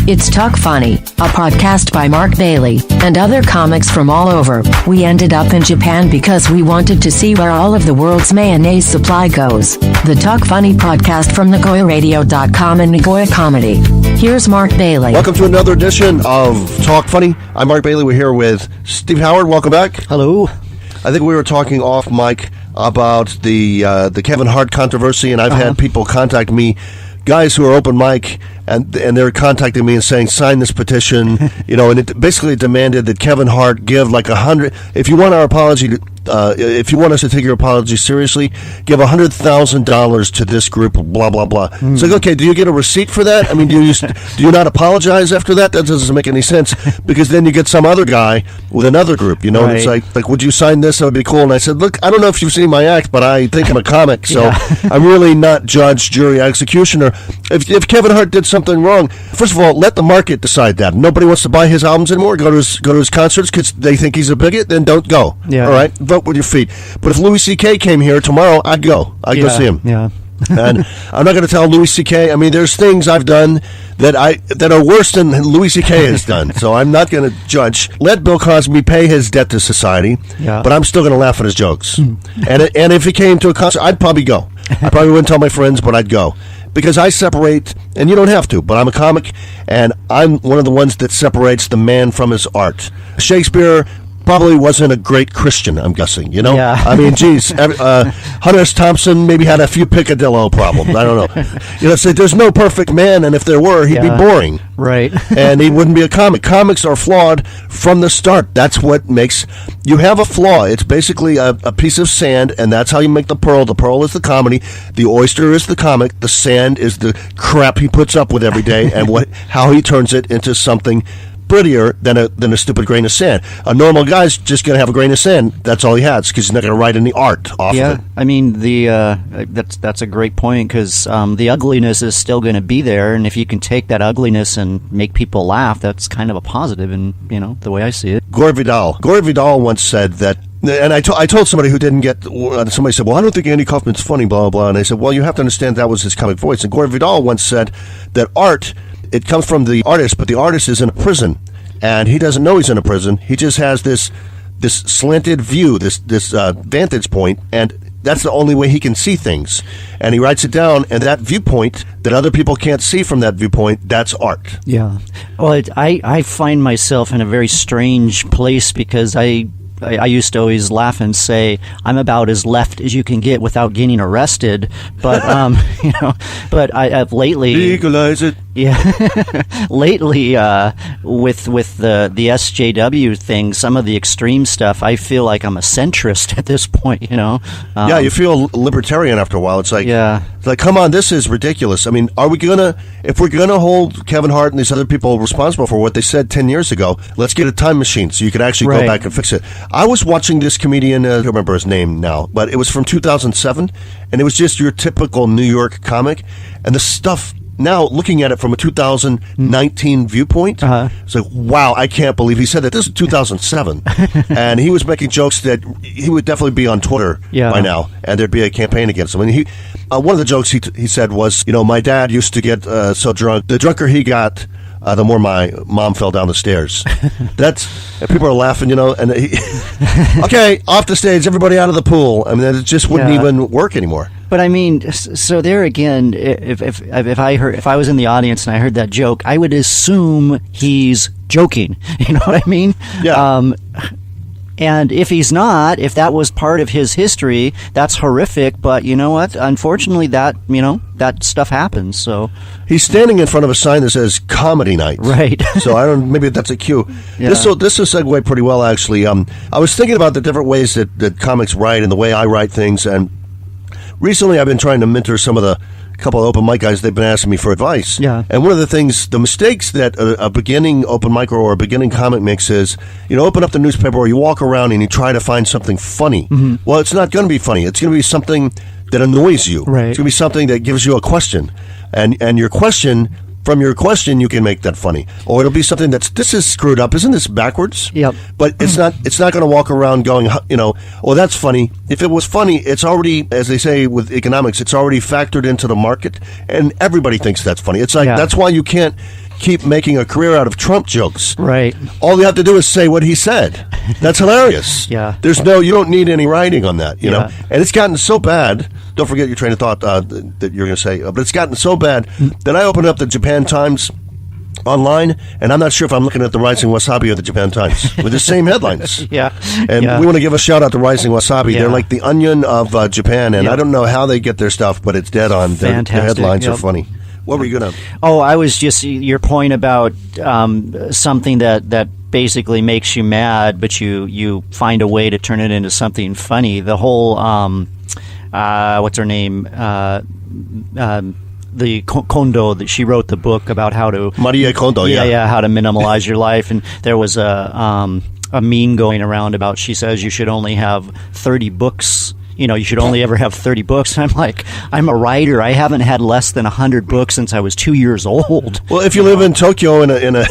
It's Talk Funny, a podcast by Mark Bailey and other comics from all over. We ended up in Japan because we wanted to see where all of the world's mayonnaise supply goes. The Talk Funny podcast from Nagoyaradio.com and Nagoyacomedy. Here's Mark Bailey. Welcome to another edition of Talk Funny. I'm Mark Bailey. We're here with Steve Howard. Welcome back. Hello. I think we were talking off mic about the Kevin Hart controversy, and I've had people contact me, guys who are open mic, and they're contacting me and saying, sign this petition, and it basically demanded that Kevin Hart give like 100. If you want our apology, if you want us to take your apology seriously, give $100,000 to this group. Blah blah blah. It's like, okay, do you get a receipt for that? I mean, do you not apologize after that? That doesn't make any sense, because then you get some other guy with another group, Right. And it's like, would you sign this? That would be cool. And I said, look, I don't know if you've seen my act, but I think I'm a comic, so I'm really not judge, jury, executioner. If Kevin Hart did something wrong, first of all, let the market decide that. Nobody wants to buy his albums anymore. Go to his concerts because they think he's a bigot. Then don't go. Yeah. All right, vote with your feet. But if Louis C.K. came here tomorrow, I'd go. I'd go see him. Yeah. And I'm not going to tell Louis C.K. I mean, there's things I've done that are worse than Louis C.K. has done. So I'm not going to judge. Let Bill Cosby pay his debt to society. Yeah. But I'm still going to laugh at his jokes. And if he came to a concert, I'd probably go. I probably wouldn't tell my friends, but I'd go. Because I separate, and you don't have to, but I'm a comic, and I'm one of the ones that separates the man from his art. Shakespeare probably wasn't a great Christian, I'm guessing, Yeah. I mean, geez, Hunter S. Thompson maybe had a few picadillo problems. I don't know. So there's no perfect man, and if there were, he'd be boring. Right. And he wouldn't be a comic. Comics are flawed from the start. That's what makes... You have a flaw. It's basically a piece of sand, and that's how you make the pearl. The pearl is the comedy. The oyster is the comic. The sand is the crap he puts up with every day, and how he turns it into something prettier than a stupid grain of sand. A normal guy's just going to have a grain of sand. That's all he has, because he's not going to write any art off of it. I mean, that's a great point, because the ugliness is still going to be there, and if you can take that ugliness and make people laugh, that's kind of a positive, and the way I see it. Gore Vidal once said that, and I told somebody who didn't get, somebody said, well, I don't think Andy Kaufman's funny, blah, blah, blah, and I said, well, you have to understand that was his comic voice. And Gore Vidal once said that art, it comes from the artist, but the artist is in a prison, and he doesn't know he's in a prison. He just has this slanted view, this vantage point, and that's the only way he can see things. And he writes it down, and that viewpoint that other people can't see from that viewpoint, that's art. Yeah. Well, I find myself in a very strange place, because I used to always laugh and say I'm about as left as you can get without getting arrested, but but I've lately legalize it. Yeah, lately with the SJW thing, some of the extreme stuff, I feel like I'm a centrist at this point. Yeah, you feel libertarian after a while. It's like, it's like, come on, this is ridiculous. I mean, if we're gonna hold Kevin Hart and these other people responsible for what they said 10 years ago, let's get a time machine so you can actually go back and fix it. I was watching this comedian, I don't remember his name now, but it was from 2007, and it was just your typical New York comic, and the stuff. Now, looking at it from a 2019 viewpoint, it's like, wow, I can't believe he said that. This is 2007. And he was making jokes that he would definitely be on Twitter by now, and there'd be a campaign against him. And one of the jokes he said was, my dad used to get so drunk. The drunker he got, the more my mom fell down the stairs. And people are laughing, and okay, off the stage, everybody out of the pool. I mean, it just wouldn't even work anymore. But I mean, so there again, if I was in the audience and I heard that joke, I would assume he's joking. You know what I mean? Yeah. And if he's not, if that was part of his history, that's horrific. But you know what? Unfortunately, that stuff happens. So he's standing in front of a sign that says "Comedy Night." Right. So maybe that's a cue. Yeah. This will segue pretty well, actually. I was thinking about the different ways that comics write and the way I write things, and recently I've been trying to mentor some of the couple of open mic guys. They've been asking me for advice. Yeah. And one of the mistakes that a beginning open micer or a beginning comic makes is, open up the newspaper or you walk around and you try to find something funny. Mm-hmm. Well, it's not going to be funny. It's going to be something that annoys you. Right. It's going to be something that gives you a question. And your question from your question, you can make that funny. Or it'll be something this is screwed up. Isn't this backwards? Yep. But it's not going to walk around going, oh, that's funny. If it was funny, it's already, as they say with economics, it's already factored into the market, and everybody thinks that's funny. It's like, that's why you can't keep making a career out of Trump jokes. Right. All you have to do is say what he said. That's hilarious. Yeah. You don't need any writing on that, you know. And it's gotten so bad. Don't forget your train of thought that you're going to say. But it's gotten so bad that I opened up the Japan Times online, and I'm not sure if I'm looking at the Rising Wasabi or the Japan Times with the same headlines. And we want to give a shout out to Rising Wasabi. They're like the Onion of Japan, and I don't know how they get their stuff, but it's dead on. Their headlines are funny. What were you going to? Oh, I was just your point about something that basically makes you mad, but you find a way to turn it into something funny. The whole what's her name? The Kondo, that she wrote the book about how to Marie Kondo, how to minimalize your life, and there was a meme going around about, she says you should only have 30 books. You know, you should only ever have 30 books. I'm like, I'm a writer. I haven't had less than 100 books since I was 2 years old. Well, if you live in Tokyo in a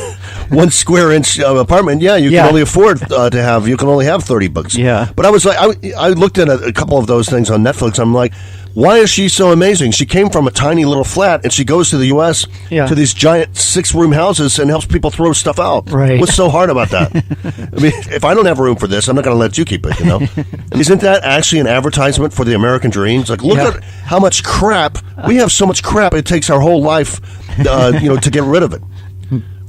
1 square inch apartment, you can only afford you can only have 30 books. Yeah. But I was like, I looked at a couple of those things on Netflix. I'm like, why is she so amazing? She came from a tiny little flat, and she goes to the U.S. to these giant 6-room houses and helps people throw stuff out. Right. What's so hard about that? I mean, if I don't have room for this, I'm not going to let you keep it, you know? Isn't that actually an advertisement for the American dream? It's like, look at how much crap. We have so much crap, it takes our whole life, to get rid of it.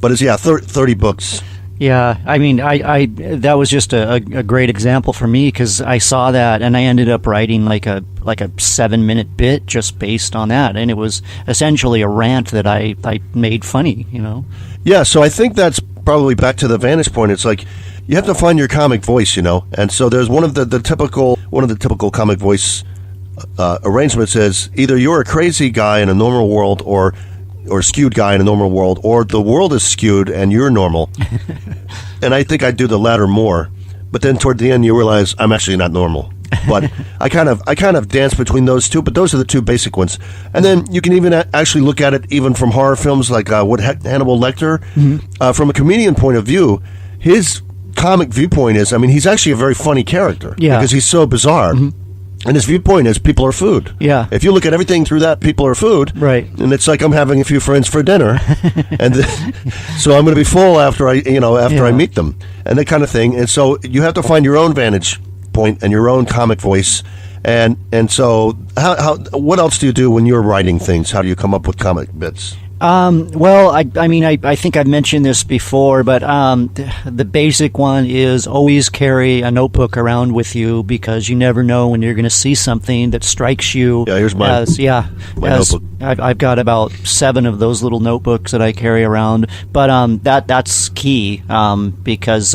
But it's, 30 books. Yeah, I mean, I that was just a great example for me, because I saw that and I ended up writing like a 7-minute bit just based on that, and it was essentially a rant that I made funny, you know. Yeah, so I think that's probably back to the vantage point. It's like you have to find your comic voice, you know, and so there's one of the typical comic voice arrangements is either you're a crazy guy in a normal world or skewed guy in a normal world, or the world is skewed and you're normal. And I think I do the latter more. But then toward the end, you realize I'm actually not normal. But I kind of dance between those two. But those are the two basic ones. And then you can even actually look at it even from horror films like what Hannibal Lecter. From a comedian point of view, his comic viewpoint is, I mean, he's actually a very funny character because he's so bizarre. And his viewpoint is people are food. Yeah. If you look at everything through that, people are food. Right. And it's like I'm having a few friends for dinner, and so I'm going to be full after I meet them, and that kind of thing. And so you have to find your own vantage point and your own comic voice. And so how what else do you do when you're writing things? How do you come up with comic bits? Well, I mean, I think I've mentioned this before, but the basic one is always carry a notebook around with you, because you never know when you're going to see something that strikes you. Yeah, here's mine. My notebook. I've got about 7 of those little notebooks that I carry around, but that's key, because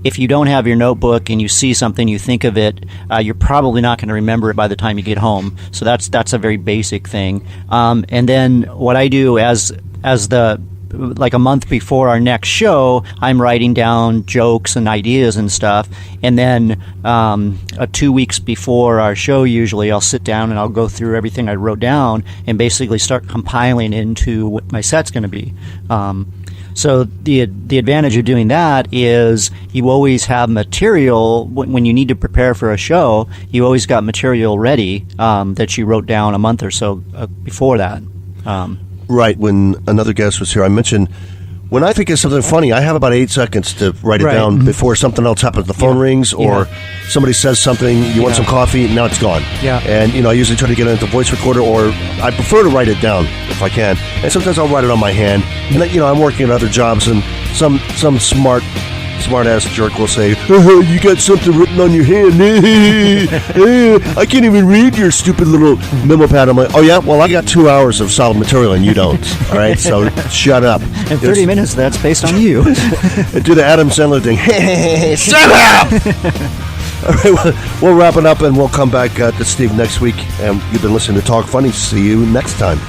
if you don't have your notebook and you see something, you think of it, you're probably not going to remember it by the time you get home. So that's a very basic thing. And then what I do as like a month before our next show, I'm writing down jokes and ideas and stuff, and then 2 weeks before our show, usually I'll sit down and I'll go through everything I wrote down and basically start compiling into what my set's going to be. So the advantage of doing that is you always have material when you need to prepare for a show. You always got material ready that you wrote down a month or so before that. Right. When another guest was here, I mentioned when I think of something funny, I have about 8 seconds to write it down before something else happens. The phone rings or somebody says something, you want some coffee, and now it's gone. Yeah. And, I usually try to get it into voice recorder, or I prefer to write it down if I can. And sometimes I'll write it on my hand. And, I'm working at other jobs, and some smart-ass jerk will say, you got something written on your hand. I can't even read your stupid little memo pad. I'm like, oh, yeah? Well, I got 2 hours of solid material, and you don't. All right? So shut up. And 30 minutes, that's based on you. Do the Adam Sandler thing. Shut up! All right, we'll wrap it up, and we'll come back to Steve next week. And you've been listening to Talk Funny. See you next time.